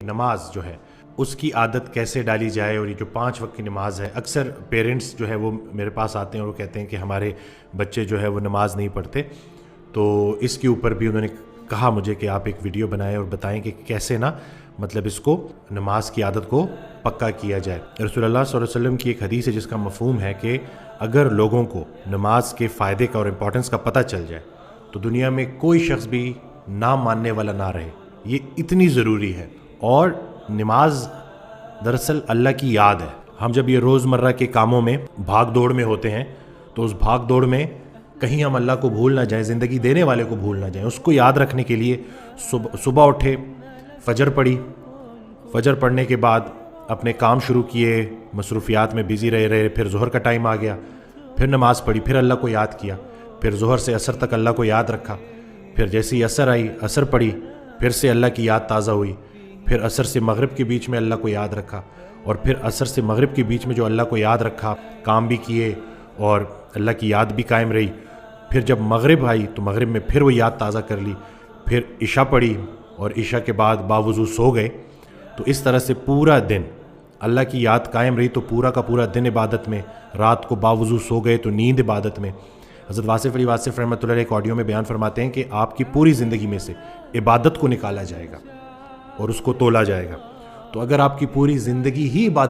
نماز جو ہے اس کی عادت کیسے ڈالی جائے، اور یہ جو 5 وقت کی نماز ہے، اکثر پیرنٹس جو ہے وہ میرے پاس آتے ہیں اور وہ کہتے ہیں کہ ہمارے بچے جو ہے وہ نماز نہیں پڑھتے، تو اس کے اوپر بھی انہوں نے کہا مجھے کہ آپ ایک ویڈیو بنائیں اور بتائیں کہ کیسے نا مطلب اس کو نماز کی عادت کو پکا کیا جائے۔ رسول اللہ صلی اللہ علیہ وسلم کی ایک حدیث ہے جس کا مفہوم ہے کہ اگر لوگوں کو نماز کے فائدے کا اور امپورٹنس کا پتہ چل جائے تو دنیا میں کوئی شخص بھی نہ ماننے والا نہ رہے، یہ اتنی ضروری ہے۔ اور نماز دراصل اللہ کی یاد ہے۔ ہم جب یہ روزمرہ کے کاموں میں بھاگ دوڑ میں ہوتے ہیں تو اس بھاگ دوڑ میں کہیں ہم اللہ کو بھول نہ جائیں، زندگی دینے والے کو بھول نہ جائیں۔ اس کو یاد رکھنے کے لیے صبح اٹھے، فجر پڑھی، فجر پڑھنے کے بعد اپنے کام شروع کیے، مصروفیات میں بزی رہے، پھر ظہر کا ٹائم آ گیا، پھر نماز پڑھی، پھر اللہ کو یاد کیا، پھر ظہر سے عصر تک اللہ کو یاد رکھا، پھر جیسی عصر آئی عصر پڑھی، پھر سے اللہ کی یاد تازہ ہوئی، پھر عصر سے مغرب کے بیچ میں اللہ کو یاد رکھا، اور پھر عصر سے مغرب کے بیچ میں جو اللہ کو یاد رکھا کام بھی کیے اور اللہ کی یاد بھی قائم رہی۔ پھر جب مغرب آئی تو مغرب میں پھر وہ یاد تازہ کر لی، پھر عشاء پڑھی اور عشاء کے بعد باوضو سو گئے۔ تو اس طرح سے پورا دن اللہ کی یاد قائم رہی، تو پورا کا پورا دن عبادت میں، رات کو باوضو سو گئے تو نیند عبادت میں۔ حضرت واصف علی واصف رحمۃ اللہ علیہ ایک آڈیو میں بیان فرماتے ہیں کہ آپ کی پوری زندگی میں سے عبادت کو نکالا جائے گا اور اس کو تولا جائے گا۔ تو اگر آپ کی پوری زندگی ہی عبادت